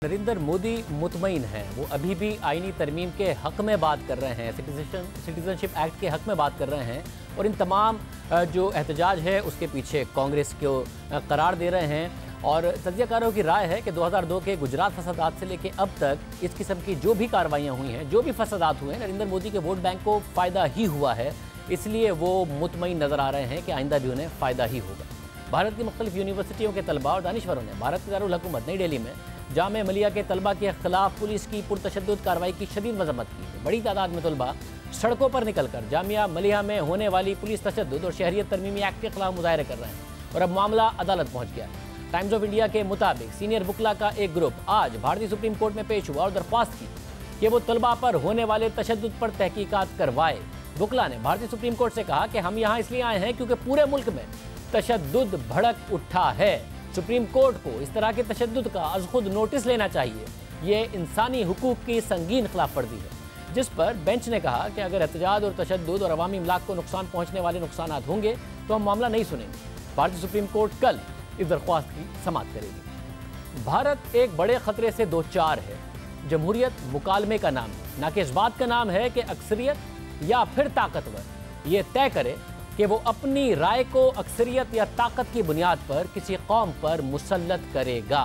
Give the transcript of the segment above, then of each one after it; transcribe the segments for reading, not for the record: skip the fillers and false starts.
नरेंद्र मोदी मुतमईन हैं। वो अभी भी आईनी तरमीम के हक़ में बात कर रहे हैं, सिटीजनशिप एक्ट के हक़ में बात कर रहे हैं और इन तमाम जो एहतजाज है उसके पीछे कांग्रेस को करार दे रहे हैं। और तज्ज़ियाकारों की राय है कि 2002 के गुजरात फसादात से लेकर अब तक इस किस्म की जो भी कार्रवाइयाँ हुई हैं, जो भी फसादात हुए हैं, नरेंद्र मोदी के वोट बैंक को फ़ायदा ही हुआ है। इसलिए वो मुतमईन नज़र आ रहे हैं कि आइंदा भी उन्हें फ़ायदा ही होगा। भारत की मुख्तलिफ यूनिवर्सिटियों के तलबा और दानिशवरों ने भारत के दारुल हुकूमत नई दिल्ली में जामिया मिलिया के तलबा के खिलाफ पुलिस की पुरतशद्दुद कार्रवाई की शदीद मजम्मत की। बड़ी तादाद में तलबा सड़कों पर निकलकर जामिया मिलिया में होने वाली पुलिस तशद्दुद और शहरियत तरमीमी एक्ट के खिलाफ मुजाहरे कर रहे हैं और अब मामला अदालत पहुंच गया है। टाइम्स ऑफ इंडिया के मुताबिक सीनियर वकला का एक ग्रुप आज भारतीय सुप्रीम कोर्ट में पेश हुआ और दरख्वास्त की कि वो तलबा पर होने वाले तशद्दुद पर तहकीकात करवाए। वकला ने भारतीय सुप्रीम कोर्ट से कहा कि हम यहाँ इसलिए आए हैं क्योंकि पूरे मुल्क में तशद्दुद भड़क उठा है। सुप्रीम कोर्ट को इस तरह के तशद्दुद का अज़ खुद नोटिस लेना चाहिए। ये इंसानी हुकूक की संगीन खिलाफ वर्जी है, जिस पर बेंच ने कहा कि अगर एहतजाज और तशद्दुद और अवामी इमलाक को नुकसान पहुँचने वाले नुकसानात होंगे तो हम मामला नहीं सुनेंगे। भारतीय सुप्रीम कोर्ट कल इस दरख्वास्त की समाअत करेगी। भारत एक बड़े खतरे से दो चार है। जमहूरियत मुकालमे का नाम है, ना कि इस बात का नाम है कि अक्सरियत या फिर ताकतवर ये तय करे कि वो अपनी राय को अक्सरियत या ताकत की बुनियाद पर किसी कौम पर मुसल्लत करेगा।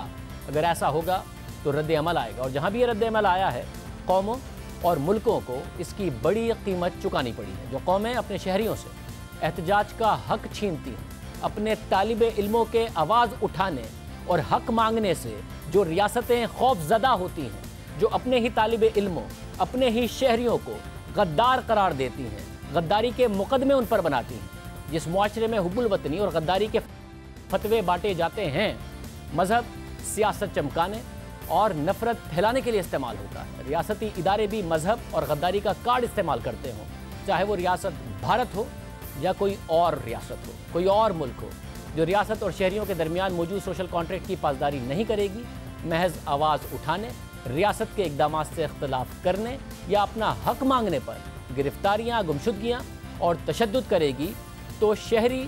अगर ऐसा होगा तो रद्द अमल आएगा और जहाँ भी ये रद्द अमल आया है, कौमों और मुल्कों को इसकी बड़ी कीमत चुकानी पड़ी है। जो कौमें अपने शहरियों से एहतजाज का हक छीनती हैं, अपने तालिबे इल्मों के आवाज़ उठाने और हक मांगने से जो रियासतें खौफजदा होती हैं, जो अपने ही तालिबे इल्मों, अपने ही शहरियों को गद्दार करार देती हैं, गद्दारी के मुकदमे उन पर बनाती हैं, जिस मुआशरे में हुब्बुल वतनी और गद्दारी के फतवे बांटे जाते हैं, मजहब सियासत चमकाने और नफरत फैलाने के लिए इस्तेमाल होता है। रियासती इदारे भी मजहब और गद्दारी का कार्ड इस्तेमाल करते हों, चाहे वो रियासत भारत हो या कोई और रियासत हो, कोई और मुल्क हो। जो रियासत और शहरियों के दरमियान मौजूद सोशल कॉन्ट्रैक्ट की पासदारी नहीं करेगी, महज आवाज़ उठाने, रियासत के इक़दामात से इख्तलाफ करने या अपना हक मांगने पर गिरफ्तारियाँ, गुमशुदगियाँ और तशद्दुद करेगी, तो शहरी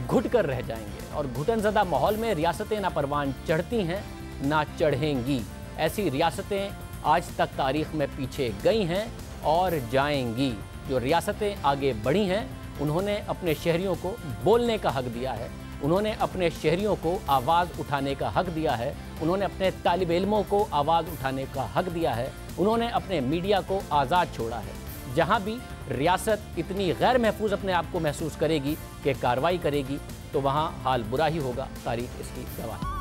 घुट कर रह जाएंगे और घुटनज़दा माहौल में रियासतें ना परवान चढ़ती हैं ना चढ़ेंगी। ऐसी रियासतें आज तक तारीख़ में पीछे गई हैं और जाएंगी। जो रियासतें आगे बढ़ी हैं, उन्होंने अपने शहरियों को बोलने का हक दिया है, उन्होंने अपने शहरियों को आवाज़ उठाने का हक दिया है, उन्होंने अपने तालिब इल्मों को आवाज़ उठाने का हक दिया है, उन्होंने अपने मीडिया को आज़ाद छोड़ा है। जहाँ भी रियासत इतनी गैर महफूज अपने आप को महसूस करेगी कि कार्रवाई करेगी, तो वहाँ हाल बुरा ही होगा। तारीख इसकी गवाह है।